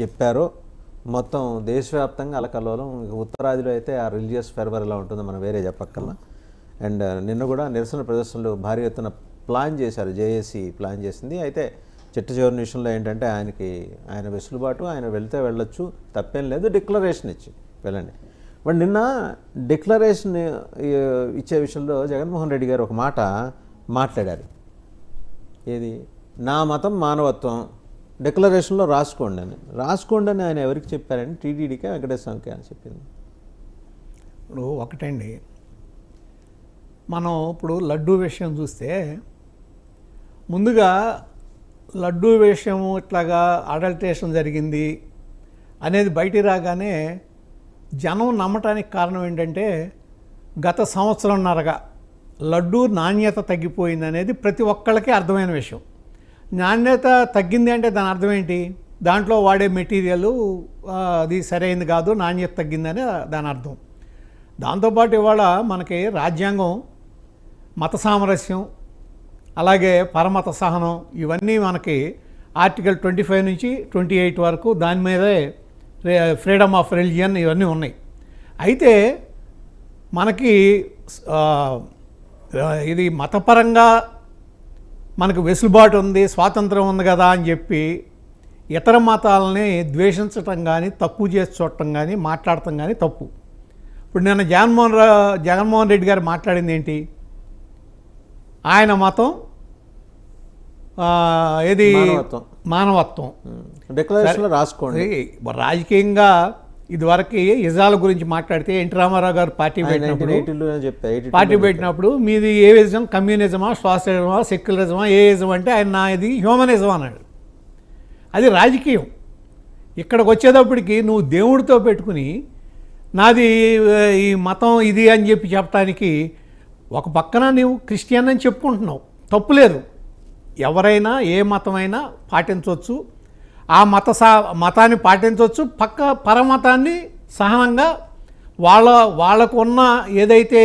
చెప్పారో మొత్తం దేశవ్యాప్తంగా అలకల్లోలం. ఉత్తరాదిలో అయితే ఆ రిలీజియస్ ఫెర్వర్ ఎలా ఉంటుందో మనం వేరే చెప్పక్కర్లా. అండ్ నిన్న కూడా నిరసన ప్రదర్శనలు భారీ ఎత్తున ప్లాన్ చేశారు, జేఏసీ ప్లాన్ చేసింది. అయితే చిట్ట చివరి విషయంలో ఏంటంటే ఆయన వెసులుబాటు, ఆయన వెళ్తే వెళ్ళొచ్చు, తప్పేం లేదు, డిక్లరేషన్ ఇచ్చి వెళ్ళండి. బట్ నిన్న డిక్లరేషన్ ఇచ్చే విషయంలో జగన్మోహన్ రెడ్డి గారు ఒక మాట మాట్లాడారు. ఏది, నా మతం మానవత్వం, డిక్లరేషన్లో రాసుకోండి అని ఆయన ఎవరికి చెప్పారని? టీటీడీకే, వెంకటేశ్వర స్వామికి అని చెప్పింది. ఇప్పుడు ఒకటండి, మనం ఇప్పుడు లడ్డూ విషయం చూస్తే ముందుగా లడ్డూ విషయం ఇట్లాగా అడల్టేషన్ జరిగింది అనేది బయటికి రాగానే జనం నమ్మటానికి కారణం ఏంటంటే గత సంవత్సరంన్నరగా లడ్డూ నాణ్యత తగ్గిపోయింది అనేది ప్రతి ఒక్కళ్ళకి అర్థమైన విషయం. నాణ్యత తగ్గింది అంటే దాని అర్థం ఏంటి? దాంట్లో వాడే మెటీరియల్ అది సరైనది కాదు, నాణ్యత తగ్గిందని దాని అర్థం. దాంతోపాటు ఇవాళ మనకి రాజ్యాంగం, మత సామరస్యం, అలాగే పరమత సహనం, ఇవన్నీ మనకి ఆర్టికల్ 25 నుంచి 28 వరకు దాని మీదే ఫ్రీడమ్ ఆఫ్ రిలిజియన్ ఇవన్నీ ఉన్నాయి. అయితే మనకి ఇది మతపరంగా మనకు వెసులుబాటు ఉంది, స్వాతంత్రం ఉంది కదా అని చెప్పి ఇతర మతాలని ద్వేషించటం కానీ, తక్కువ చేసి చూడటం కానీ, మాట్లాడటం కానీ తప్పు. ఇప్పుడు నిన్న జగన్మోహన్ రెడ్డి గారు మాట్లాడింది ఏంటి? ఆయన మతం ఏది మానవత్వం, డిక్లరేషన్లో రాసుకోండి. రాజకీయంగా ఇదివరకు ఇజాల గురించి మాట్లాడితే ఎన్టీ రామారావు గారు పార్టీ పెట్టినప్పుడు మీది ఏ ఇజం, కమ్యూనిజమా, సోషలిజమా, సెక్యులరిజమా, ఏ ఇజం అంటే ఆయన నాది హ్యూమనిజం అన్నాడు. అది రాజకీయం. ఇక్కడికి వచ్చేటప్పటికి నువ్వు దేవుడితో పెట్టుకుని నాది ఈ మతం ఇది అని చెప్పి చెప్పడానికి ఒక పక్కన నువ్వు క్రిస్టియన్ అని చెప్పుకుంటున్నావు, తప్పులేదు. ఎవరైనా ఏ మతమైనా పాటించవచ్చు, ఆ మతాన్ని పాటించవచ్చు, పరమతాన్ని సహనంగా వాళ్ళకున్న ఏదైతే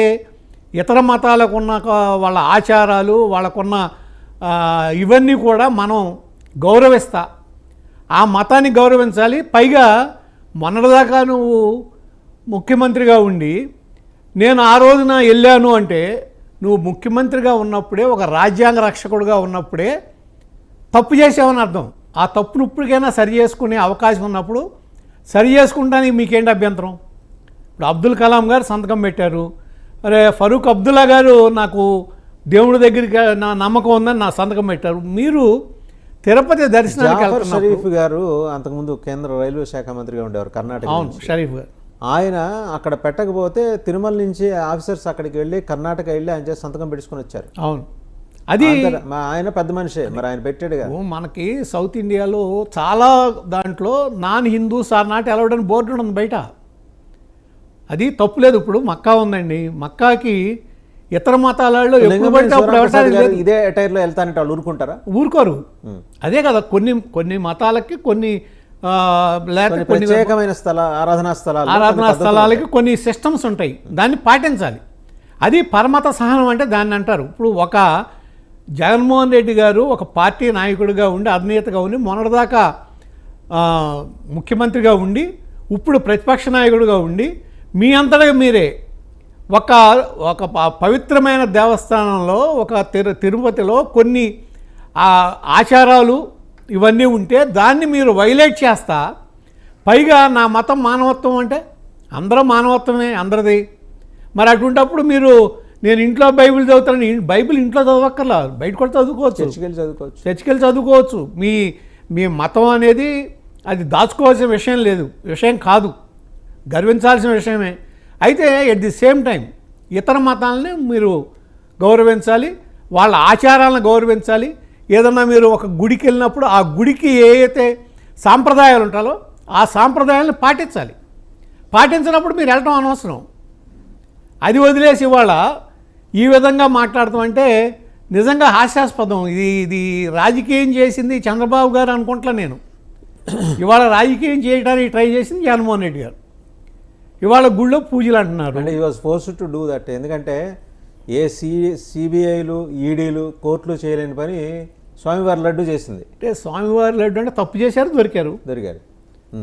ఇతర మతాలకు ఉన్న వాళ్ళ ఆచారాలు, వాళ్ళకున్న ఇవన్నీ కూడా మనం గౌరవిస్తా, ఆ మతాన్ని గౌరవించాలి. పైగా మొన్నటిదాకా నువ్వు ముఖ్యమంత్రిగా ఉండి నేను ఆ రోజున వెళ్ళాను అంటే నువ్వు ముఖ్యమంత్రిగా ఉన్నప్పుడే, ఒక రాజ్యాంగ రక్షకుడుగా ఉన్నప్పుడే తప్పు చేసావని అర్థం. ఆ తప్పును ఇప్పటికైనా సరి చేసుకునే అవకాశం ఉన్నప్పుడు సరి చేసుకుంటానికి మీకేంటి అభ్యంతరం? ఇప్పుడు అబ్దుల్ కలాం గారు సంతకం పెట్టారు, అరే ఫరూక్ అబ్దుల్లా గారు నాకు దేవుడి దగ్గరికి నా నమ్మకం ఉందని నా సంతకం పెట్టారు. మీరు తిరుపతి దర్శనానికి షరీఫ్ గారు అంతకుముందు కేంద్ర రైల్వే శాఖ మంత్రిగా ఉండేవారు, కర్ణాటక. అవును, షరీఫ్ గారు. ఆయన అక్కడ పెట్టకపోతే తిరుమల నుంచి ఆఫీసర్స్ అక్కడికి వెళ్ళి కర్ణాటక వెళ్ళి ఆయన చేసి సంతకం పెట్టుకుని వచ్చారు. అవును, అది ఆయన పెద్ద మనిషే, మరి ఆయన పెట్టాడు కదా. మనకి సౌత్ ఇండియాలో చాలా దాంట్లో non Hindus are not allowed అని బోర్డు ఉంది బయట. అది తప్పులేదు. ఇప్పుడు మక్కా ఉందండి, మక్కాకి ఇతర మతాలలో ఎప్పుడు పడితే అప్పుడు ఇదే అటైర్లో వెళ్తానంటే వాళ్ళు ఊరుకుంటారా? ఊరుకోరు. అదే కదా, కొన్ని మతాలకి కొన్ని ప్రత్యేకమైన ఆరాధనా స్థలాలకి కొన్ని సిస్టమ్స్ ఉంటాయి, దాన్ని పాటించాలి. అది పరమత సహనం అంటే దాన్ని అంటారు. ఇప్పుడు ఒక జగన్మోహన్ రెడ్డి గారు ఒక పార్టీ నాయకుడిగా ఉండి, అధినేతగా ఉండి, మొన్నటిదాకా ముఖ్యమంత్రిగా ఉండి, ఇప్పుడు ప్రతిపక్ష నాయకుడిగా ఉండి, మీ అంతటా మీరే ఒక పవిత్రమైన దేవస్థానంలో, ఒక తిరుపతిలో కొన్ని ఆచారాలు ఇవన్నీ ఉంటే దాన్ని మీరు వైలేట్ చేస్తా, పైగా నా మతం మానవత్వం అంటే అందరూ మానవత్వమే అందరిది. మరి అటువంటిప్పుడు మీరు నేను ఇంట్లో బైబిల్ చదువుతాను, బైబిల్ ఇంట్లో చదవక్కర్లా, బయట కూడా చదువుకోవచ్చు, చర్చికెళ్ళి చదువుకోవచ్చు. మీ మతం అనేది అది దాచుకోవాల్సిన విషయం లేదు, విషయం కాదు, గర్వించాల్సిన విషయమే. అయితే ఎట్ ది సేమ్ టైం ఇతర మతాలని మీరు గౌరవించాలి, వాళ్ళ ఆచారాలను గౌరవించాలి. ఏదన్నా మీరు ఒక గుడికి వెళ్ళినప్పుడు ఆ గుడికి ఏ అయితే సాంప్రదాయాలు ఉంటాయో ఆ సాంప్రదాయాలను పాటించాలి. పాటించినప్పుడు మీరు వెళ్ళటం అనవసరం. అది వదిలేసి ఇవాళ ఈ విధంగా మాట్లాడతామంటే నిజంగా హాస్యాస్పదం. ఇది రాజకీయం చేసింది చంద్రబాబు గారు అనుకుంటా నేను. ఇవాళ రాజకీయం చేయడానికి ట్రై చేసింది జగన్మోహన్ రెడ్డి గారు. ఇవాళ గుళ్ళో పూజలు అంటున్నారు. అంటే he was forced to do that. ఎందుకంటే ఏ సిబిఐలు, ఈడీలు, కోర్టులు చేయలేని పని స్వామివారి లడ్డు చేసింది. అంటే స్వామివారి లడ్డు అంటే తప్పు చేశారు, దొరికారు.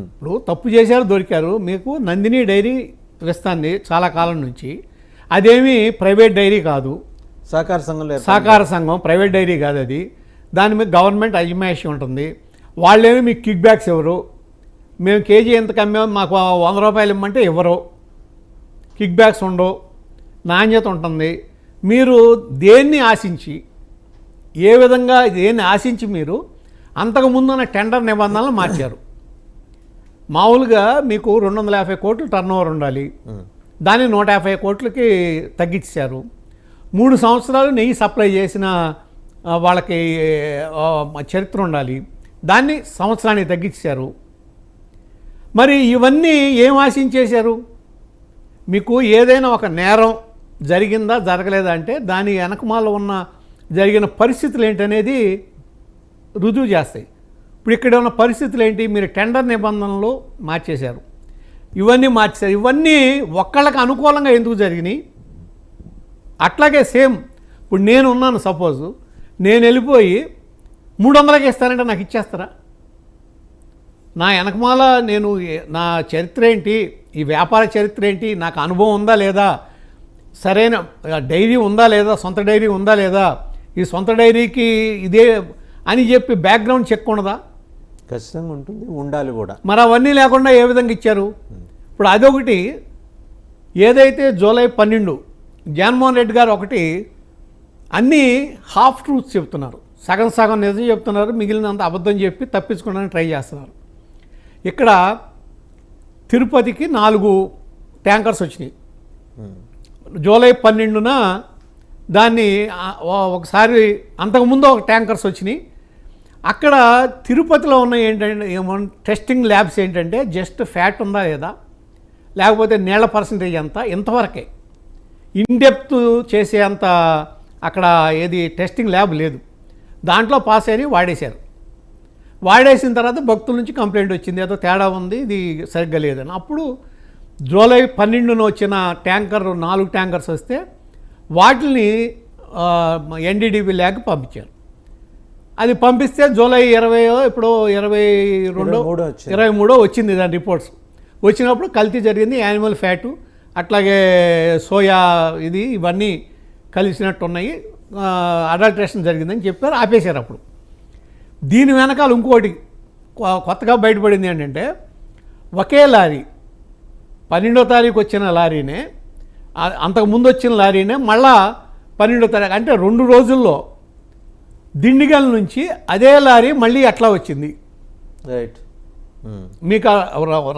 ఇప్పుడు తప్పు చేశారు, దొరికారు. మీకు నందిని డైరీ ఇస్తుంది చాలా కాలం నుంచి. అదేమి ప్రైవేట్ డైరీ కాదు, సహకార సంఘంలో సహకార సంఘం, ప్రైవేట్ డైరీ కాదు అది. దాని మీద గవర్నమెంట్ అజమాయిషి ఉంటుంది. వాళ్ళేమి మీకు కిక్ బ్యాక్స్ ఇవ్వరు. మేము కేజీ ఎంత కమ్మాము, మాకు 100 రూపాయలు ఇమ్మంటే ఇవ్వరు. కిక్ బ్యాక్స్ ఉండవు, నాణ్యత ఉంటుంది. మీరు దేన్ని ఆశించి, ఏ విధంగా దేన్ని ఆశించి మీరు అంతకుముందున్న టెండర్ నిబంధనలు మార్చారు. మామూలుగా మీకు 250 కోట్లు టర్న్ ఓవర్ ఉండాలి, దాన్ని 150 కోట్లకి తగ్గించారు. 3 సంవత్సరాలు నెయ్యి సప్లై చేసిన వాళ్ళకి చరిత్ర ఉండాలి, దాన్ని సంవత్సరానికి తగ్గించారు. మరి ఇవన్నీ ఏం ఆశించేశారు? మీకు ఏదైనా ఒక నేరం జరిగిందా జరగలేదా అంటే దాని వెనకమాల ఉన్న జరిగిన పరిస్థితులు ఏంటనేది రుజువు చేస్తాయి. ఇప్పుడు ఇక్కడ ఉన్న పరిస్థితులు ఏంటి? మీరు టెండర్ నిబంధనలు మార్చేశారు, ఇవన్నీ మార్చేశారు. ఇవన్నీ ఒక్కళ్ళకి అనుకూలంగా ఎందుకు జరిగినాయి? అట్లాగే సేమ్ ఇప్పుడు నేను ఉన్నాను, సపోజు నేను వెళ్ళిపోయి 300కి ఇస్తానంటే నాకు ఇచ్చేస్తారా? నా వెనకమాల నేను నా చరిత్ర ఏంటి, ఈ వ్యాపార చరిత్ర ఏంటి, నాకు అనుభవం ఉందా లేదా, సరైన డైరీ ఉందా లేదా, సొంత డైరీ ఉందా లేదా, ఈ సొంత డైరీకి ఇదే అని చెప్పి బ్యాక్గ్రౌండ్ చెక్ ఉండదా? ఖచ్చితంగా ఉంటుంది, ఉండాలి కూడా. మరి అవన్నీ లేకుండా ఏ విధంగా ఇచ్చారు? ఇప్పుడు అదొకటి. ఏదైతే జూలై 12 జగన్మోహన్ రెడ్డి గారు ఒకటి అన్నీ హాఫ్ ట్రూత్స్ చెప్తున్నారు, సగం సగం నిజం చెప్తున్నారు, మిగిలినంత అబద్ధం చెప్పి తప్పించుకోవడానికి ట్రై చేస్తున్నారు. ఇక్కడ తిరుపతికి 4 ట్యాంకర్స్ వచ్చినాయి జూలై 12న. దాన్ని ఒకసారి అంతకుముందు ఒక ట్యాంకర్స్ వచ్చినాయి. అక్కడ తిరుపతిలో ఉన్న ఏంటంటే టెస్టింగ్ ల్యాబ్స్ ఏంటంటే జస్ట్ ఫ్యాట్ ఉందా లేదా, లేకపోతే నీళ్ల పర్సంటేజ్ ఎంత, ఇంతవరకే. ఇన్డెప్త్ చేసే అంత అక్కడ ఏది టెస్టింగ్ ల్యాబ్ లేదు. దాంట్లో పాస్ అయ్యి వాడేశారు. వాడేసిన తర్వాత భక్తుల నుంచి కంప్లైంట్ వచ్చింది, ఏదో తేడా ఉంది, ఇది సరిగ్గా లేదని. అప్పుడు జూలై 12న వచ్చిన ట్యాంకర్ 4 ట్యాంకర్స్ వస్తే వాటిని ఎన్డీడీబీ ల్యాబ్కి పంపించారు. అది పంపిస్తే జూలై 20 ఇప్పుడు 23 వచ్చింది దాని రిపోర్ట్స్. వచ్చినప్పుడు కల్తీ జరిగింది, యానిమల్ ఫ్యాటు అట్లాగే సోయా ఇవన్నీ కలిసినట్టు ఉన్నాయి, అడల్ట్రేషన్ జరిగిందని చెప్పారు, ఆపేశారు. అప్పుడు దీని వెనకాల ఇంకోటి కొత్తగా బయటపడింది ఏంటంటే ఒకే లారీ 12వ తారీఖు వచ్చిన లారీనే, అంతకుముందు వచ్చిన లారీనే మళ్ళా 12వ తారీఖు అంటే 2 రోజుల్లో దిండిగల్ నుంచి అదే లారీ మళ్ళీ అట్లా వచ్చింది. రైట్. మీకు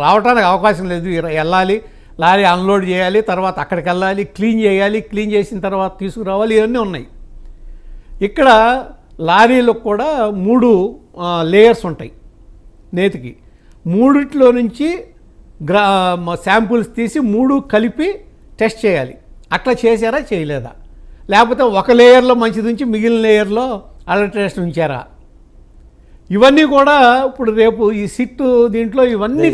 రావడానికి అవకాశం లేదు, వెళ్ళాలి, లారీ అన్లోడ్ చేయాలి, తర్వాత అక్కడికి వెళ్ళాలి, క్లీన్ చేయాలి, క్లీన్ చేసిన తర్వాత తీసుకురావాలి, ఇవన్నీ ఉన్నాయి. ఇక్కడ లారీలకు కూడా 3 లేయర్స్ ఉంటాయి నేతికి. 3 నుంచి శాంపుల్స్ తీసి 3 కలిపి టెస్ట్ చేయాలి. అట్లా చేశారా చేయలేదా, లేకపోతే ఒక లేయర్లో మంచిది ఉంచి మిగిలిన లేయర్లో అడల్ట్రేషన్ ఉంచారా? ఇవన్నీ కూడా ఇప్పుడు రేపు ఈ సిట్ దీంట్లో ఇవన్నీ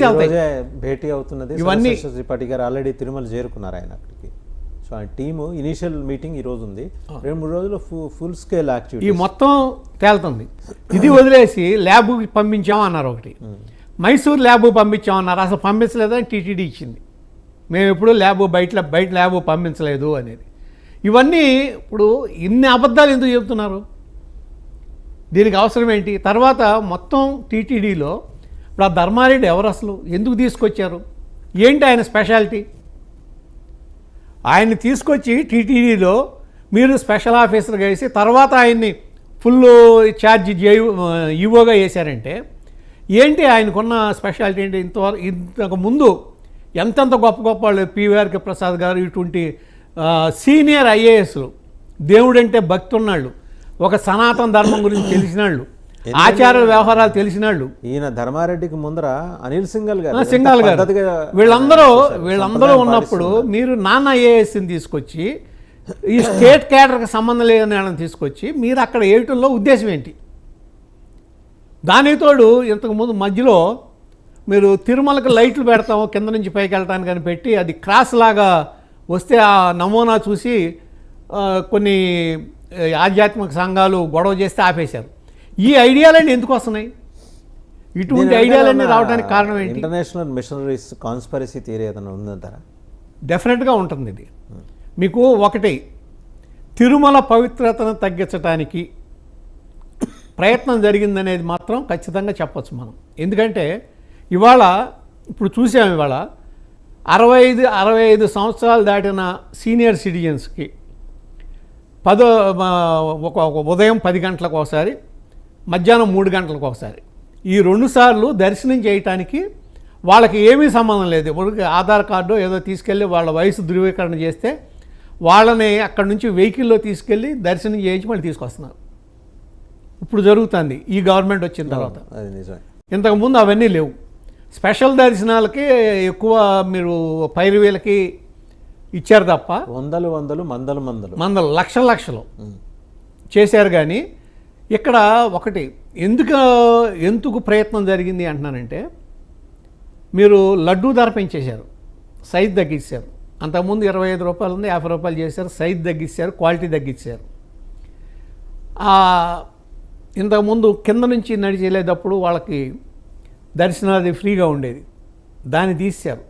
భేటీ అవుతున్నది. ఇవన్నీ త్రిపాఠి గారు ఆల్రెడీ తిరుమల చేరుకున్నారు ఆయన అక్కడికి. సో ఆ టీము ఇనీషియల్ మీటింగ్ ఈరోజు ఉంది. 2-3 రోజులు ఫుల్ స్కేల్ యాక్టివిటీ ఈ మొత్తం తేలుతుంది. ఇది వదిలేసి ల్యాబ్కి పంపించామన్నారు ఒకటి, మైసూర్ ల్యాబ్ పంపించామన్నారు. అసలు పంపించలేదని టీటీడీ ఇచ్చింది. మేము ఎప్పుడు బయట ల్యాబ్ పంపించలేదు అనేది. ఇవన్నీ ఇప్పుడు ఇన్ని అబద్ధాలు ఎందుకు చెబుతున్నారు? దీనికి అవసరం ఏంటి? తర్వాత మొత్తం టీటీడీలో ఇప్పుడు ఆ ధర్మారెడ్డి ఎవరు, అసలు ఎందుకు తీసుకొచ్చారు, ఏంటి ఆయన స్పెషాలిటీ? ఆయన్ని తీసుకొచ్చి టీటీడీలో మీరు స్పెషల్ ఆఫీసర్గా వేసి తర్వాత ఆయన్ని ఫుల్ ఛార్జ్ ఈవోగా వేశారంటే ఏంటి ఆయనకున్న స్పెషాలిటీ ఏంటి? ఇంతకు ముందు ఎంతెంత గొప్ప వాళ్ళు పివిఆర్కే ప్రసాద్ గారు ఇటువంటి సీనియర్ ఐఏఎస్లు, దేవుడంటే భక్తి ఉన్నాళ్ళు, ఒక సనాతన ధర్మం గురించి తెలిసినాళ్ళు, ఆచార వ్యవహారాలు తెలిసినాళ్ళు. ఈయన ధర్మారెడ్డికి ముందర అనిల్ సింఘాల్ గారు వీళ్ళందరూ ఉన్నప్పుడు మీరు నాన్న ఐఏఎస్ని తీసుకొచ్చి ఈ స్టేట్ క్యాడర్కి సంబంధం లేని వాళ్ళని తీసుకొచ్చి మీరు అక్కడ వేయటంలో ఉద్దేశం ఏంటి? దానికి తోడు ఇంతకుముందు మధ్యలో మీరు తిరుమలకి లైట్లు పెడతాము కింద నుంచి పైకి వెళ్ళటానికి అని పెట్టి అది క్రాస్ లాగా వస్తే ఆ నమూనా చూసి కొన్ని ఆధ్యాత్మిక సంఘాలు గొడవ చేస్తే ఆపేశారు. ఈ ఐడియాలన్నీ ఎందుకు వస్తున్నాయి? ఇటువంటి ఐడియాలన్నీ రావడానికి కారణం ఏంటి? ఇంటర్నేషనల్ మిషనరీస్ కాన్స్పరసీ థియరీ ఏదైనా ఉందంటారా? డెఫినెట్గా ఉంటుంది ఇది. మీకు ఒకటి, తిరుమల పవిత్రతను తగ్గించడానికి ప్రయత్నం జరిగిందనేది మాత్రం ఖచ్చితంగా చెప్పచ్చు మనం. ఎందుకంటే ఇవాళ ఇప్పుడు చూసాము, ఇవాళ 65 సంవత్సరాలు దాటిన సీనియర్ సిటిజన్స్కి ఒక ఉదయం 10 గంటలకు ఒకసారి, మధ్యాహ్నం 3 గంటలకు ఒకసారి, ఈ 2 సార్లు దర్శనం చేయటానికి వాళ్ళకి ఏమీ సంబంధం లేదు. ఇప్పుడు ఆధార్ కార్డు ఏదో తీసుకెళ్ళి వాళ్ళ వయసు ధృవీకరణ చేస్తే వాళ్ళని అక్కడి నుంచి వెహికల్లో తీసుకెళ్ళి దర్శనం చేయించి మళ్ళీ తీసుకొస్తున్నారు. ఇప్పుడు జరుగుతుంది ఈ గవర్నమెంట్ వచ్చిన తర్వాత. ఇంతకుముందు అవన్నీ లేవు. స్పెషల్ దర్శనాలకి ఎక్కువ మీరు పైరువేలకి ఇచ్చారు తప్ప వందలు లక్షలు చేశారు. కానీ ఇక్కడ ఒకటి ఎందుకు ప్రయత్నం జరిగింది అంటున్నానంటే, మీరు లడ్డూ ధర పెంచేశారు, సైజు తగ్గించారు. అంతకుముందు 25 రూపాయలు ఉంది, 50 రూపాయలు చేశారు, సైజు తగ్గించారు, క్వాలిటీ తగ్గించారు. ఇంతకుముందు కింద నుంచి నడిచి వెళ్ళేటప్పుడు వాళ్ళకి దర్శనాది ఫ్రీగా ఉండేది, దాన్ని తీశారు.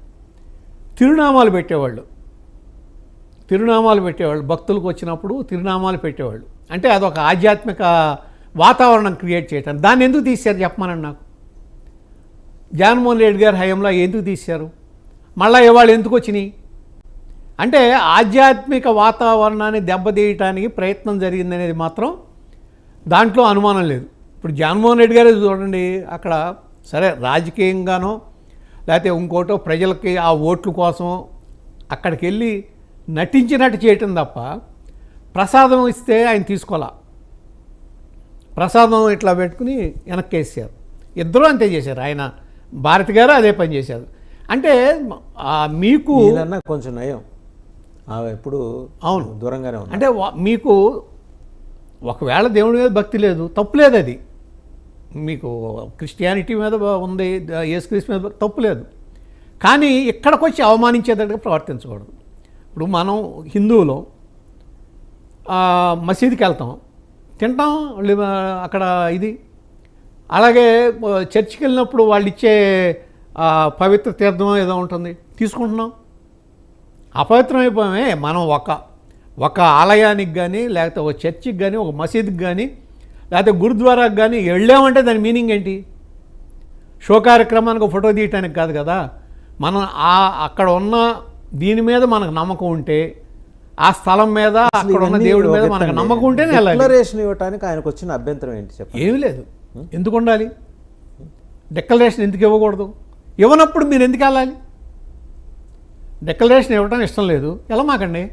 తిరునామాలు పెట్టేవాళ్ళు, భక్తులకు వచ్చినప్పుడు తిరునామాలు పెట్టేవాళ్ళు. అంటే అదొక ఆధ్యాత్మిక వాతావరణం క్రియేట్ చేయటం. దాన్ని ఎందుకు తీశారు చెప్పమనండి నాకు. జగన్మోహన్ రెడ్డి గారి హయాంలో ఎందుకు తీశారు? మళ్ళీ ఇవాళ ఎందుకు వచ్చినాయి అంటే ఆధ్యాత్మిక వాతావరణాన్ని దెబ్బతీయటానికి ప్రయత్నం జరిగిందనేది మాత్రం దాంట్లో అనుమానం లేదు. ఇప్పుడు జగన్మోహన్ రెడ్డి గారే చూడండి, అక్కడ సరే రాజకీయంగానో లేకపోతే ఇంకోటో ప్రజలకి ఆ ఓట్ల కోసం అక్కడికి వెళ్ళి నటించినట్టు చేయటం తప్ప ప్రసాదం ఇస్తే ఆయన తీసుకోవాలా, ప్రసాదం ఇట్లా పెట్టుకుని వెనక్కి వేసారు. ఇద్దరూ అంతే చేశారు. ఆయన భారతి గారు అదే పని చేశారు. అంటే మీకు కొంచెం నయం ఎప్పుడు అవును దూరంగానే ఉంది. అంటే మీకు ఒకవేళ దేవుడి మీద భక్తి లేదు, తప్పులేదు. అది మీకు క్రిస్టియానిటీ మీద ఉంది, యేసుక్రీస్తు మీద తప్పు లేదు. కానీ ఇక్కడికి వచ్చి అవమానించేటట్టుగా ప్రవర్తించకూడదు. ఇప్పుడు మనం హిందువులు మసీదుకి వెళ్తాం, తింటాం అక్కడ ఇది. అలాగే చర్చికి వెళ్ళినప్పుడు వాళ్ళు ఇచ్చే పవిత్ర తీర్థం ఏదో ఉంటుంది, తీసుకుంటున్నాం. అపవిత్రమైపోయామే మనం. ఒక ఆలయానికి కానీ లేకపోతే ఒక చర్చికి కానీ ఒక మసీదుకి కానీ లేకపోతే గురుద్వారాకి కానీ వెళ్ళామంటే దాని మీనింగ్ ఏంటి? షో కార్యక్రమానికి ఒక ఫోటో తీయటానికి కాదు కదా. మనం అక్కడ ఉన్న దీని మీద మనకు నమ్మకం ఉంటే, ఆ స్థలం మీద అక్కడ ఉన్న దేవుడి మీద మనకు నమ్మకం ఉంటేనే వెళ్ళాలి. డిక్లరేషన్ ఇవ్వడానికి ఆయనకు వచ్చిన అభ్యంతరం ఏంటి చెప్పండి? ఏమీ లేదు. ఎందుకు ఉండాలి డిక్లరేషన్? ఎందుకు ఇవ్వకూడదు? ఇవ్వనప్పుడు మీరు ఎందుకు వెళ్ళాలి? డిక్లరేషన్ ఇవ్వటం ఇష్టం లేదు, వెళ్ళమాకండి.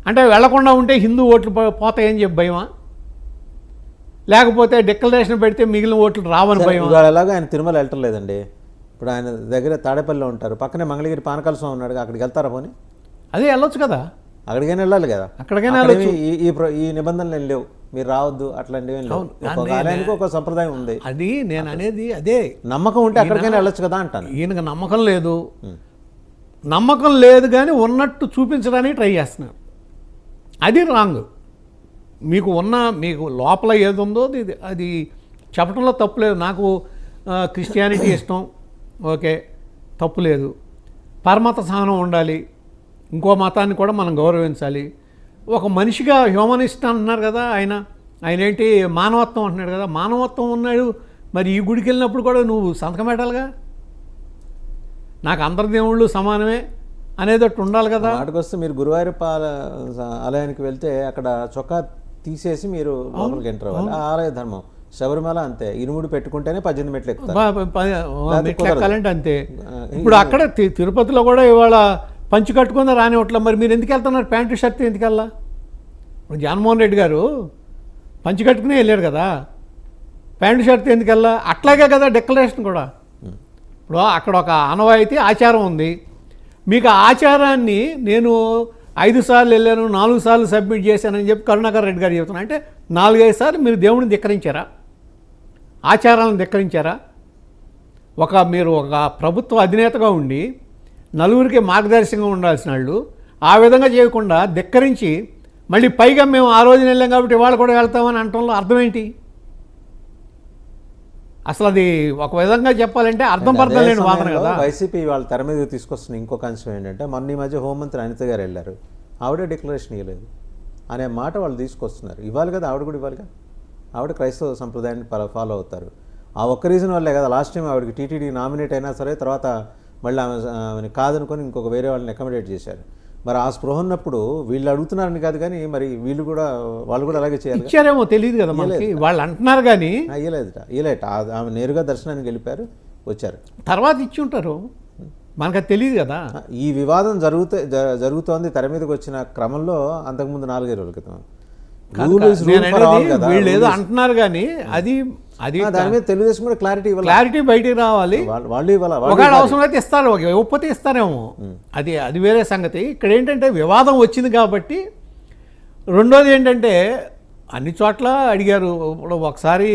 అంటే వెళ్లకుండా ఉంటే హిందూ ఓట్లు పోతాయని చెప్పి భయమా? లేకపోతే డిక్లరేషన్ పెడితే మిగిలిన ఓట్లు రావని భయమా? ఎలాగో ఆయన తిరుమల వెళ్ళటం లేదండి. ఇప్పుడు ఆయన దగ్గర తాడేపల్లిలో ఉంటారు, పక్కనే మంగళగిరి పానకాల స్వామి ఉన్నాడు, అక్కడికి వెళ్తారా పోనీ? అదే వెళ్ళొచ్చు కదా, అక్కడికైనా వెళ్ళాలి కదా. అక్కడికైనా వెళ్ళొచ్చు. ఈ నిబంధనలు లేవు, మీరు రావద్దు అట్లాంటివి లేవు. ఆయనకు ఒక సంప్రదాయం ఉంది. అది నేను అనేది అదే. నమ్మకం ఉంటే అక్కడికైనా వెళ్ళొచ్చు కదా అంటాను. ఈయనకు నమ్మకం లేదు, నమ్మకం లేదు కానీ ఉన్నట్టు చూపించడానికి ట్రై చేస్తున్నారు. అది రాంగ్. మీకు లోపల ఏది ఉందో అది చెప్పడంలో తప్పు లేదు. నాకు క్రిస్టియానిటీ ఇష్టం, ఓకే, తప్పు లేదు. పరమత సహనం ఉండాలి, ఇంకో మతాన్ని కూడా మనం గౌరవించాలి. ఒక మనిషిగా హ్యూమనిస్ట్ అంటున్నారు కదా ఆయన ఏంటి మానవత్వం అంటున్నాడు కదా. మానవత్వం ఉన్నాడు, మరి ఈ గుడికి వెళ్ళినప్పుడు కూడా నువ్వు సంతకం పెట్టాలిగా. నాకు అందరి దేవుళ్ళు సమానమే అనేదట్టు ఉండాలి కదా. వాటికొస్తే మీరు గురువాయూరప్ప ఆలయానికి వెళ్తే అక్కడ చొక్కా తీసేసి మీరు లోపలికి ఎంటర్ అవ్వాలి. ఆలయ ధర్మం. శబరిమల అంతే, ఇరుముడు పెట్టుకుంటేనే 18 మెట్లు ఎక్కాలంటే అంతే. ఇప్పుడు అక్కడ తిరుపతిలో కూడా ఇవాళ పంచి కట్టుకుందా రానివ్వట్లా. మరి మీరు ఎందుకు వెళ్తున్నారు? ప్యాంటు షర్ట్ ఎందుకు వెళ్ళా? ఇప్పుడు జగన్మోహన్ రెడ్డి గారు పంచి కట్టుకునే వెళ్ళారు కదా, ప్యాంటు షర్ట్ ఎందుకు వెళ్ళా? అట్లాగే కదా డిక్లరేషన్ కూడా. ఇప్పుడు అక్కడ ఒక ఆనవాయితీ ఆచారం ఉంది. మీకు ఆ ఆచారాన్ని నేను 5 సార్లు వెళ్ళాను, 4 సార్లు సబ్మిట్ చేశానని చెప్పి కరుణాకర్ రెడ్డి గారు చెబుతున్నా. అంటే 4-5 సార్లు మీరు దేవుడిని ధిక్కరించారా? ఆచారాలను ధిక్కరించారా? మీరు ఒక ప్రభుత్వ అధినేతగా ఉండి నలుగురికి మార్గదర్శకంగా ఉండాల్సిన వాళ్ళు ఆ విధంగా చేయకుండా ధిక్కరించి మళ్ళీ పైగా మేము ఆ రోజున వెళ్ళాం కాబట్టి వాళ్ళు కూడా వెళ్తామని అనటంలో అర్థం ఏంటి? అసలు అది ఒక విధంగా చెప్పాలంటే అర్థం పర్థం లేని వాదన కదా. వైసీపీ వాళ్ళ తెర మీద తీసుకొస్తున్న ఇంకొక అంశం ఏంటంటే మొన్న ఈ మధ్య హోంమంత్రి అనిత గారు వెళ్ళారు, ఆవిడే డిక్లరేషన్ ఇవ్వలేదు అనే మాట వాళ్ళు తీసుకొస్తున్నారు. ఇవ్వాలి కదా, ఆవిడ కూడా ఇవ్వాలి కదా. ఆవిడ క్రైస్తవ సంప్రదాయాన్ని ఫాలో అవుతారు. ఆ ఒక్క రీజన్ వల్లే కదా లాస్ట్ టైం ఆవిడకి టీటీడీ నామినేట్ అయినా సరే తర్వాత మళ్ళీ ఆమె కాదనుకొని ఇంకొక వేరే వాళ్ళని అకామిడేట్ చేశారు. మరి ఆ స్పృహ ఉన్నప్పుడు వీళ్ళు అడుగుతున్నారని కాదు, కానీ మరి వాళ్ళు కూడా అలాగే చేయాలి. ఇచ్చారేమో తెలియదు కదా మనకి, వాళ్ళు అంటున్నారు కానీ ఇయ్యలేట. ఆమె నేరుగా దర్శనానికి వెళ్ళిపోయారు, వచ్చారు, తర్వాత ఇచ్చి ఉంటారు, మనకు అది తెలియదు కదా. ఈ వివాదం జరుగుతోంది తెర మీదకి వచ్చిన క్రమంలో అంతకుముందు 4-5 రోజుల క్రితం వీళ్ళు ఏదో అంటున్నారు కానీ అది దాని మీద తెలుగుదేశం కూడా క్లారిటీ బయటికి రావాలి. ఒకవేళ అవసరం అయితే ఇస్తారు, ఇవ్వకపోతే ఇస్తారేమో, అది వేరే సంగతి. ఇక్కడ ఏంటంటే వివాదం వచ్చింది కాబట్టి. రెండోది ఏంటంటే అన్ని చోట్ల అడిగారు. ఇప్పుడు ఒకసారి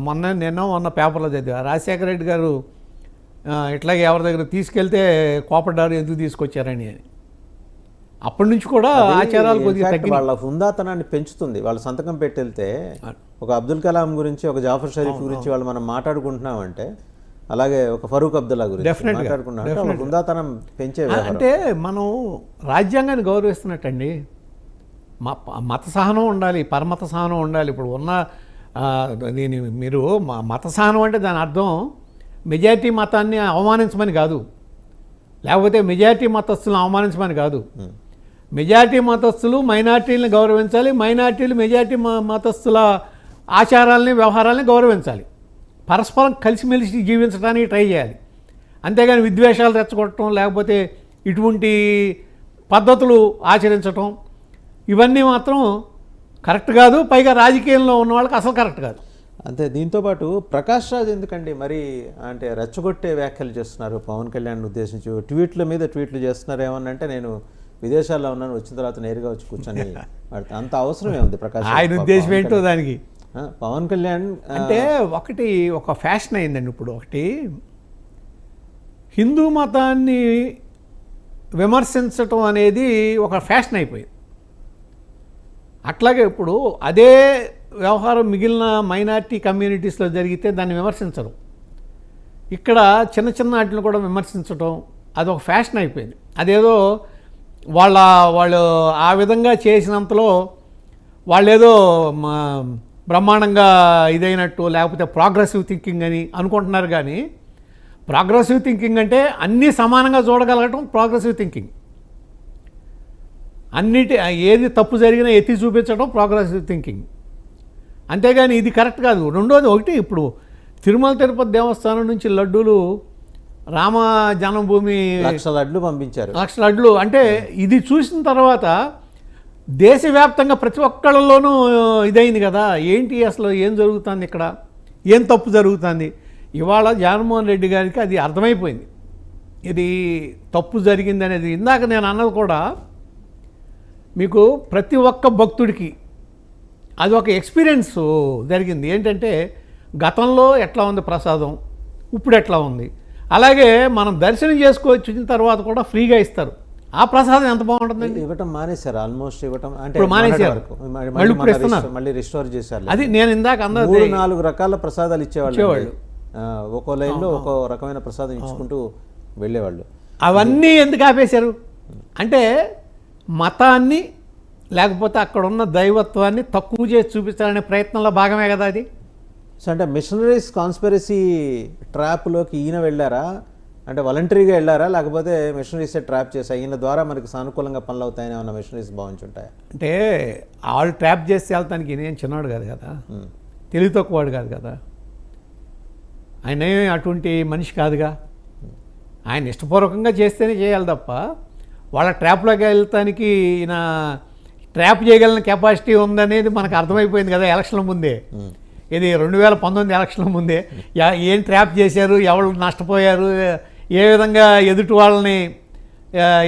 మొన్న పేపర్లో చదివా, రాజశేఖర రెడ్డి గారు ఇట్లాగే ఎవరి దగ్గర తీసుకెళ్తే కోపడ్డారు, ఎందుకు తీసుకొచ్చారని. అప్పటి నుంచి కూడా ఆచారాలు కొద్దిగా తగ్గి వాళ్ళ హుందాతనాన్ని పెంచుతుంది. వాళ్ళు సంతకం పెట్టి వెళ్తే ఒక అబ్దుల్ కలాం గురించి, ఒక జాఫర్ షరీఫ్ గురించి వాళ్ళు మనం మాట్లాడుకుంటున్నామంటే, అలాగే ఒక ఫరూక్ అబ్దుల్లా గురించి మాట్లాడుకుంటున్నాం, హుందాతనం పెంచే. అంటే మనం రాజ్యాంగాన్ని గౌరవిస్తున్నట్టండి. మత సహనం ఉండాలి, పరమత సహనం ఉండాలి. ఇప్పుడు ఉన్న మీరు మత సహనం అంటే దాని అర్థం మెజారిటీ మతాన్ని అవమానించమని కాదు, లేకపోతే మెజారిటీ మతస్థులను అవమానించమని కాదు. మెజారిటీ మతస్థులు మైనార్టీలను గౌరవించాలి, మైనార్టీలు మెజారిటీ మతస్థుల ఆచారాలని వ్యవహారాలని గౌరవించాలి, పరస్పరం కలిసిమెలిసి జీవించడానికి ట్రై చేయాలి. అంతేగాని విద్వేషాలు రెచ్చగొట్టడం, లేకపోతే ఇటువంటి పద్ధతులు ఆచరించటం, ఇవన్నీ మాత్రం కరెక్ట్ కాదు. పైగా రాజకీయంలో ఉన్న వాళ్ళకి అసలు కరెక్ట్ కాదు. అంతే. దీంతోపాటు ప్రకాష్ రాజ్ ఎందుకండి మరి అంటే రెచ్చగొట్టే వ్యాఖ్యలు చేస్తున్నారు పవన్ కళ్యాణ్ ఉద్దేశించి, ట్వీట్ల మీద ట్వీట్లు చేస్తున్నారు. ఏమన్నంటే నేను విదేశాల్లో ఉన్నాను, వచ్చిన తర్వాత నేరుగా వచ్చి కూర్చొని అంత అవసరమే ఉంది ప్రకాష్. ఆయన ఉద్దేశం ఏంటో దానికి పవన్ కళ్యాణ్ అంటే ఒక ఫ్యాషన్ అయిందండి ఇప్పుడు. ఒకటి హిందూ మతాన్ని విమర్శించటం అనేది ఒక ఫ్యాషన్ అయిపోయింది. అట్లాగే ఇప్పుడు అదే వ్యవహారం మిగిలిన మైనారిటీ కమ్యూనిటీస్లో జరిగితే దాన్ని విమర్శించరు. ఇక్కడ చిన్న చిన్న వాటిని కూడా విమర్శించటం అదొక ఫ్యాషన్ అయిపోయింది. అదేదో వాళ్ళు ఆ విధంగా చేసినంతలో వాళ్ళేదో బ్రహ్మాండంగా ఇదైనట్టు, లేకపోతే ప్రోగ్రెసివ్ థింకింగ్ అని అనుకుంటున్నారు. కానీ ప్రోగ్రెసివ్ థింకింగ్ అంటే అన్నీ సమానంగా చూడగలగటం ప్రోగ్రెసివ్ థింకింగ్. ఏది తప్పు జరిగినా ఎత్తి చూపించడం ప్రోగ్రెసివ్ థింకింగ్. అంతేగాని ఇది కరెక్ట్ కాదు. రెండోది ఒకటి, ఇప్పుడు తిరుమల తిరుపతి దేవస్థానం నుంచి లడ్డూలు రామ జన్మభూమి 1,00,000 లడ్లు పంపించారు. 1,00,000 లడ్లు అంటే ఇది చూసిన తర్వాత దేశవ్యాప్తంగా ప్రతి ఒక్కళ్ళలోనూ ఇదైంది కదా, ఏంటి అసలు ఏం జరుగుతుంది ఇక్కడ, ఏం తప్పు జరుగుతుంది. ఇవాళ జగన్మోహన్ రెడ్డి గారికి అది అర్థమైపోయింది, ఇది తప్పు జరిగింది అనేది. ఇందాక నేను అన్నది కూడా మీకు ప్రతి ఒక్క భక్తుడికి అది ఒక ఎక్స్పీరియన్స్ జరిగింది. ఏంటంటే గతంలో ఎట్లా ఉంది ప్రసాదం, ఇప్పుడు ఎట్లా ఉంది. అలాగే మనం దర్శనం వచ్చిన తర్వాత కూడా ఫ్రీగా ఇస్తారు. ఆ ప్రసాదం ఎంత బాగుంటుందండి. ఇవ్వటం మానేశారు, ఆల్మోస్ట్ ఇవ్వటం అంటే ఇప్పుడు మానేశారు, మళ్ళీ రిస్టోర్ చేశారు. అది నేను ఇందాక అన్నది 3-4 రకాల ప్రసాదాలు ఇచ్చేవాళ్ళు. ఒక్కో లైన్లో ఒక్కో రకమైన ప్రసాదం ఇచ్చుకుంటూ వెళ్ళేవాళ్ళు. అవన్నీ ఎందుకు ఆపేశారు అంటే మతాన్ని లేకపోతే అక్కడ ఉన్న దైవత్వాన్ని తక్కువ చేసి చూపించాలనే ప్రయత్నంలో భాగమే కదా అది. సో అంటే మిషనరీస్ కాన్స్పిరసీ ట్రాప్లోకి ఈయన వెళ్ళారా, అంటే వాలంటరీగా వెళ్ళారా, లేకపోతే మిషనరీసే ట్రాప్ చేశారు, ఈయన ద్వారా మనకి సానుకూలంగా పనులు అవుతాయని ఏమన్నా మిషనరీస్ భావించుంటాయి? అంటే వాళ్ళు ట్రాప్ చేసి వెళ్తానికి ఈయన చిన్నవాడు కాదు కదా, తెలివి తక్కువవాడు కాదు కదా, ఆయన అటువంటి మనిషి కాదుగా. ఆయన ఇష్టపూర్వకంగా చేస్తేనే చేయాలి తప్ప వాళ్ళ ట్రాప్లోకి వెళ్తానికి ఈయన ట్రాప్ చేయగలిగిన కెపాసిటీ ఉందనేది మనకు అర్థమైపోయింది కదా ఎలక్షన్ల ముందే. ఇది 2019 ఎలక్షన్ల ముందే ఏం ట్రాప్ చేశారు, ఎవరు నష్టపోయారు, ఏ విధంగా ఎదుటి వాళ్ళని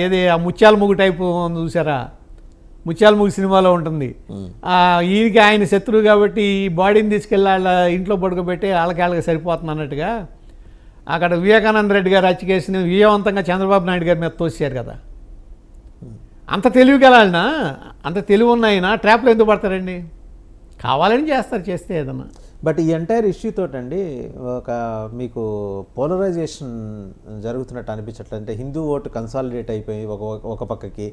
ఇది ఆ ముత్యాల ముగ్గు టైపు చూసారా, ముత్యాల ముగ్గు సినిమాలో ఉంటుంది. ఈయనకి ఆయన శత్రువు కాబట్టి ఈ బాడీని తీసుకెళ్ళి వాళ్ళ ఇంట్లో పడుకోబెట్టి వాళ్ళకి సరిపోతుంది అన్నట్టుగా అక్కడ వివేకానంద రెడ్డి గారు హత్యకేసిని విజయవంతంగా చంద్రబాబు నాయుడు గారి మీద తోసారు కదా. అంత తెలివి గలనా, అంత తెలివి ఉన్న ఆయన ట్రాప్లో ఎందుకు పడతారండి? కావాలని చేస్తారు, చేస్తే ఏదన్నా. బట్ ఈ ఎంటైర్ ఇష్యూ తోటండి ఒక మీకు పోలరైజేషన్ జరుగుతున్నట్టు అనిపించట్లేదు. అంటే హిందూ ఓటు కన్సాలిడేట్ అయిపోయి ఒక పక్కకి,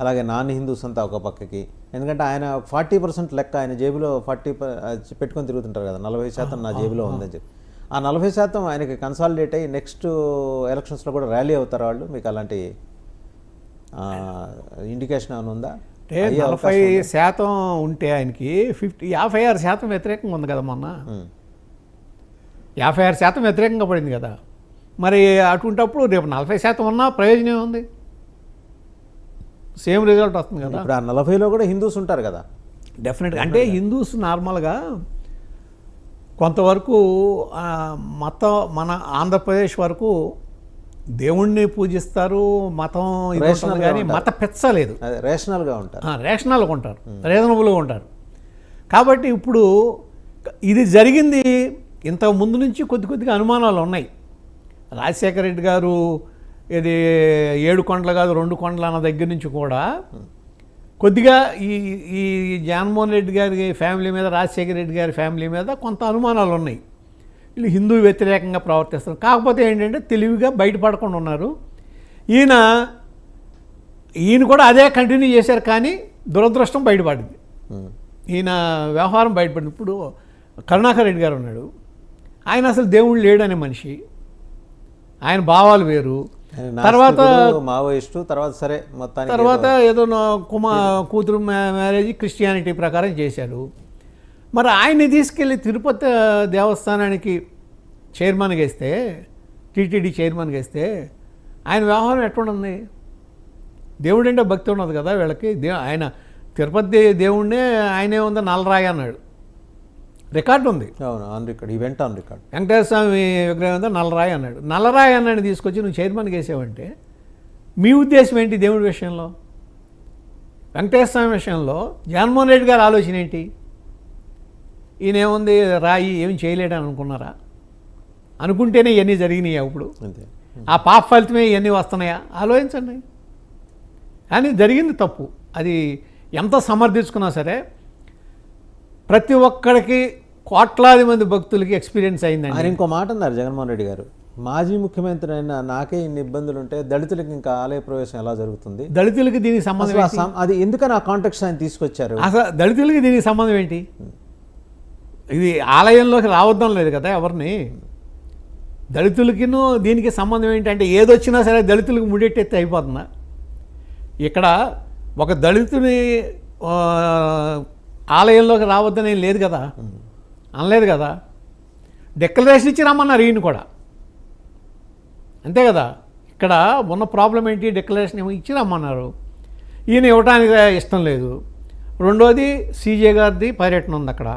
అలాగే నాన్ హిందూస్ అంతా ఒక పక్కకి. ఎందుకంటే ఆయన 40% లెక్క ఆయన జేబులో 40 పెట్టుకొని తిరుగుతుంటారు కదా, 40% నా జేబులో ఉందని చెప్పి. ఆ 40% ఆయనకి కన్సాలిడేట్ అయ్యి నెక్స్ట్ ఎలక్షన్స్లో కూడా ర్యాలీ అవుతారు వాళ్ళు. మీకు అలాంటి ఇండికేషన్ ఏమైనా ఉందా? అంటే 40% ఉంటే ఆయనకి 56% వ్యతిరేకంగా ఉంది కదా మొన్న. 56% వ్యతిరేకంగా పడింది కదా. మరి అటువంటప్పుడు రేపు 40% ఉన్నా ప్రయోజనం ఉంది, సేమ్ రిజల్ట్ వస్తుంది కదా. ఇప్పుడు ఆ 40లో కూడా హిందూస్ ఉంటారు కదా. డెఫినెట్గా. అంటే హిందూస్ నార్మల్గా కొంతవరకు మతం మన ఆంధ్రప్రదేశ్ వరకు దేవుణ్ణి పూజిస్తారు, మతం కానీ మత పెచ్చలేదు, రేషనల్గా ఉంటారు, రేషనల్గా ఉంటారు, రీజనబుల్గా ఉంటారు. కాబట్టి ఇప్పుడు ఇది జరిగింది ఇంతకు ముందు నుంచి కొద్దిగా అనుమానాలు ఉన్నాయి. రాజశేఖర రెడ్డి గారు ఇది 7 కొండలు కాదు 2 కొండలు అన్న దగ్గర నుంచి కూడా కొద్దిగా ఈ జగన్మోహన్ రెడ్డి గారి ఫ్యామిలీ మీద, రాజశేఖర రెడ్డి గారి ఫ్యామిలీ మీద కొంత అనుమానాలు ఉన్నాయి. వీళ్ళు హిందూ వ్యతిరేకంగా ప్రవర్తిస్తారు. కాకపోతే ఏంటంటే తెలివిగా బయటపడకుండా ఉన్నారు. ఈయన కూడా అదే కంటిన్యూ చేశారు, కానీ దురదృష్టం బయటపడింది. ఈయన వ్యవహారం బయటపడింది. ఇప్పుడు కరుణాకర్ రెడ్డి గారు ఉన్నాడు, ఆయన అసలు దేవుడు లేడనే మనిషి, ఆయన భావాలు వేరు. తర్వాత మావోయిస్టు, తర్వాత ఏదో కూతురు మ్యారేజ్ క్రిస్టియానిటీ ప్రకారం చేశారు. మరి ఆయన్ని తీసుకెళ్ళి తిరుపతి దేవస్థానానికి చైర్మన్గా వేస్తే, టీటీడీ చైర్మన్గా వేస్తే ఆయన వ్యవహారం ఎట్లుంటుంది? దేవుడు అంటే భక్తి ఉన్నది కదా వీళ్ళకి. ఆయన తిరుపతి దేవుడినే ఆయనే ఉంది నల్లరాయి అన్నాడు, రికార్డు ఉంది. వెంకటేశ్వర స్వామి విగ్రహం ఉందా నల్లరాయి అన్నాడు. నల్లరాయి అన్నాడు తీసుకొచ్చి నువ్వు చైర్మన్గా వేసావంటే మీ ఉద్దేశం ఏంటి దేవుడి విషయంలో? వెంకటేశ్వర స్వామి విషయంలో జగన్మోహన్ రెడ్డి గారి ఆలోచన ఏంటి? ఈయన ఏముంది రాయి ఏమి చేయలేడని అనుకున్నారా? అనుకుంటేనే ఇవన్నీ జరిగినాయా? ఇప్పుడు ఆ పాప ఫలితమే ఇవన్నీ వస్తున్నాయా? ఆలోచించండి. కానీ జరిగింది తప్పు. అది ఎంత సమర్థించుకున్నా సరే ప్రతి ఒక్కడికి కోట్లాది మంది భక్తులకి ఎక్స్పీరియన్స్ అయిందండి. ఆయన ఇంకో మాట అన్నారు జగన్మోహన్ రెడ్డి గారు, మాజీ ముఖ్యమంత్రి అయినా నాకే ఇన్ని ఇబ్బందులు ఉంటే దళితులకి ఇంకా ఆలయ ప్రవేశం ఎలా జరుగుతుంది? దళితులకి దీనికి సంబంధం అది ఎందుకని ఆ కాంటెక్స్ట్ ఆయన తీసుకొచ్చారు? అసలు దళితులకి దీనికి సంబంధం ఏంటి? ఇది ఆలయంలోకి రావద్దాం లేదు కదా ఎవరిని. దళితులకిను దీనికి సంబంధం ఏంటంటే ఏదొచ్చినా సరే దళితులకు ముడెట్టెత్తి అయిపోతుందా? ఇక్కడ ఒక దళితుని ఆలయంలోకి రావద్దని లేదు కదా, అనలేదు కదా. డిక్లరేషన్ ఇచ్చి రమ్మన్నారు ఈయన కూడా, అంతే కదా. ఇక్కడ ఉన్న ప్రాబ్లం ఏంటి? డిక్లరేషన్ ఏమో ఇచ్చి రమ్మన్నారు, ఈయన ఇవ్వడానికి ఇష్టం లేదు. రెండోది సీజే గారిది పర్యటన ఉంది అక్కడ.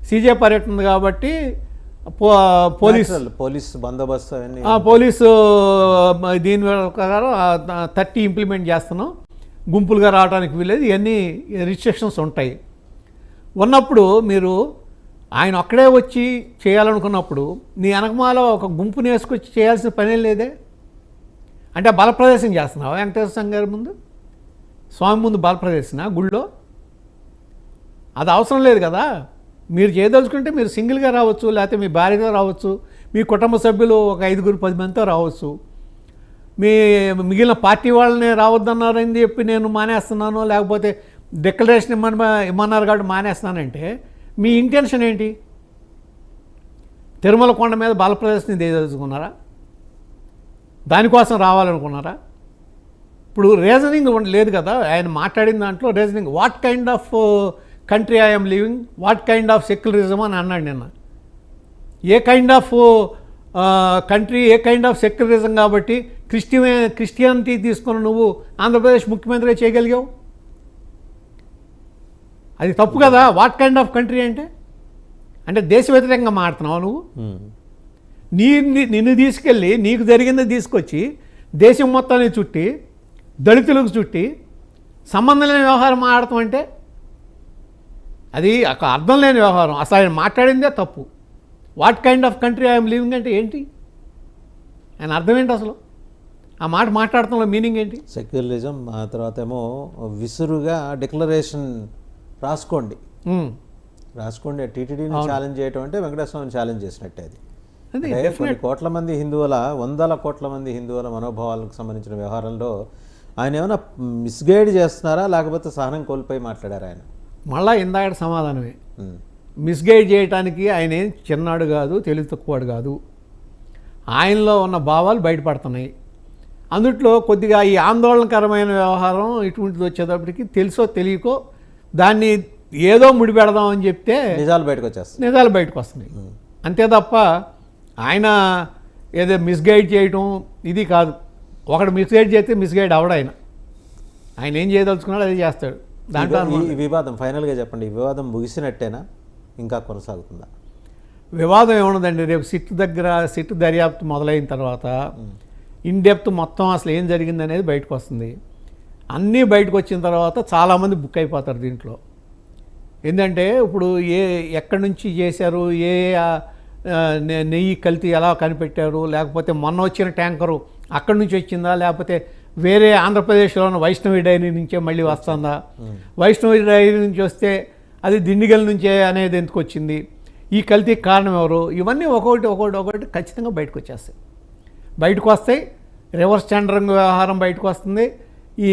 సీజే పర్యటన ఉంది కాబట్టి పోలీస్ బందోబస్తు పోలీసు దీని ప్రకారం 30 ఇంప్లిమెంట్ చేస్తున్నాం, గుంపులుగా రావడానికి వీలేదు, ఇవన్నీ రిస్ట్రిక్షన్స్ ఉంటాయి. ఉన్నప్పుడు మీరు ఆయన ఒక్కడే వచ్చి చేయాలనుకున్నప్పుడు నీ వెనకమాల ఒక గుంపుని వేసుకొచ్చి చేయాల్సిన పనే లేదే. అంటే బలప్రదర్శన చేస్తున్నావా వెంకటేశ్వర స్వామి గారి ముందు, స్వామి ముందు బలప్రదర్శన గుళ్ళో? అది అవసరం లేదు కదా. మీరు చేయదలుచుకుంటే మీరు సింగిల్గా రావచ్చు, లేకపోతే మీ భార్యతో రావచ్చు, మీ కుటుంబ సభ్యులు ఒక 5-10 మందితో రావచ్చు. మీ మిగిలిన పార్టీ వాళ్ళని రావద్దన్నారని చెప్పి నేను మానేస్తున్నాను, లేకపోతే డిక్లరేషన్ ఇమ్మన్నారు కాబట్టి మానేస్తున్నానంటే మీ ఇంటెన్షన్ ఏంటి? తిరుమల కొండ మీద బల ప్రదర్శన చేయదలుచుకున్నారా? దానికోసం రావాలనుకున్నారా? ఇప్పుడు రీజనింగ్ లేదు కదా. ఆయన మాట్లాడిన దాంట్లో reasoning, what kind of country I'm living, what kind of secularism అని అన్నాడు నిన్న. ఏ కైండ్ ఆఫ్ కంట్రీ, ఏ కైండ్ ఆఫ్ సెక్యులరిజం? కాబట్టి క్రిస్టియానిటీ తీసుకుని నువ్వు ఆంధ్రప్రదేశ్ ముఖ్యమంత్రి చేయగలిగావు, అది తప్పు కదా. వాట్ కైండ్ ఆఫ్ కంట్రీ అంటే దేశ వ్యతిరేకంగా మాట్లాడుతున్నావు నువ్వు. నిన్ను తీసుకెళ్ళి నీకు జరిగింది తీసుకొచ్చి దేశం మొత్తాన్ని చుట్టి దళితులకు చుట్టి సంబంధం లేని వ్యవహారం మాట్లాడటం అంటే అది ఒక అర్థం లేని వ్యవహారం. అసలు ఆయన మాట్లాడిందే తప్పు. What kind of country I'm living అంటే ఏంటి? ఆయన అర్థం ఏంటి అసలు? ఆ మాట మాట్లాడటంలో మీనింగ్ ఏంటి? సెక్యులరిజం, ఆ తర్వాత ఏమో విసురుగా డిక్లరేషన్ రాసుకోండి, రాసుకోండి, టీటీడీని ఛాలెంజ్ చేయటం అంటే వెంకటేశ్వరని ఛాలెంజ్ చేసినట్టే అది. అదే అంటే కొన్ని కోట్ల మంది హిందువుల, వందల కోట్ల మంది హిందువుల మనోభావాలకు సంబంధించిన వ్యవహారంలో ఆయన ఏమైనా మిస్గైడ్ చేస్తున్నారా, లేకపోతే సహనం కోల్పోయి మాట్లాడారా ఆయన? మళ్ళా ఇందాక సమాధానమే. మిస్గైడ్ చేయడానికి ఆయన ఏం చిన్నాడు కాదు, తెలివి తక్కువాడు కాదు. ఆయనలో ఉన్న భావాలు బయటపడుతున్నాయి. అందుట్లో కొద్దిగా ఈ ఆందోళనకరమైన వ్యవహారం ఇటువంటిది వచ్చేటప్పటికి తెలుసో తెలియకో దాన్ని ఏదో ముడిపెడదామని చెప్తే నిజాలు బయటకు వచ్చేస్తాయి, నిజాలు బయటకు వస్తున్నాయి. అంతే తప్ప ఆయన ఏదో మిస్గైడ్ చేయటం ఇది కాదు. ఒకడు మిస్గైడ్ చేస్తే మిస్గైడ్ అవడు ఆయన. ఆయన ఏం చేయదలుచుకున్నాడు అదే చేస్తాడు. దాంట్లో ఈ వివాదం ఫైనల్గా చెప్పండి, ఈ వివాదం ముగిసినట్టేనా, ఇంకా కొనసాగుతుందా? వివాదం ఏమున్నదండి, రేపు సిట్ దర్యాప్తు మొదలైన తర్వాత ఇన్డెప్త్ మొత్తం అసలు ఏం జరిగింది అనేది బయటకు వస్తుంది. అన్నీ బయటకు వచ్చిన తర్వాత చాలామంది బుక్ అయిపోతారు దీంట్లో. ఏంటంటే ఇప్పుడు ఎక్కడి నుంచి చేశారు, నెయ్యి కల్తీ ఎలా కనిపెట్టారు, లేకపోతే మొన్న వచ్చిన ట్యాంకరు అక్కడి నుంచి వచ్చిందా, లేకపోతే వేరే ఆంధ్రప్రదేశ్లో ఉన్న వైష్ణవి డైరీ నుంచే మళ్ళీ వస్తుందా, వైష్ణవి డైరీ నుంచి వస్తే అది దిండిగల్ నుంచే అనేది ఎందుకు వచ్చింది, ఈ కల్తీకి కారణం ఎవరు, ఇవన్నీ ఒక్కొక్కటి ఖచ్చితంగా బయటకు వచ్చేస్తాయి. బయటకు వస్తాయి. రివర్స్ టెండరింగ్ వ్యవహారం బయటకు వస్తుంది. ఈ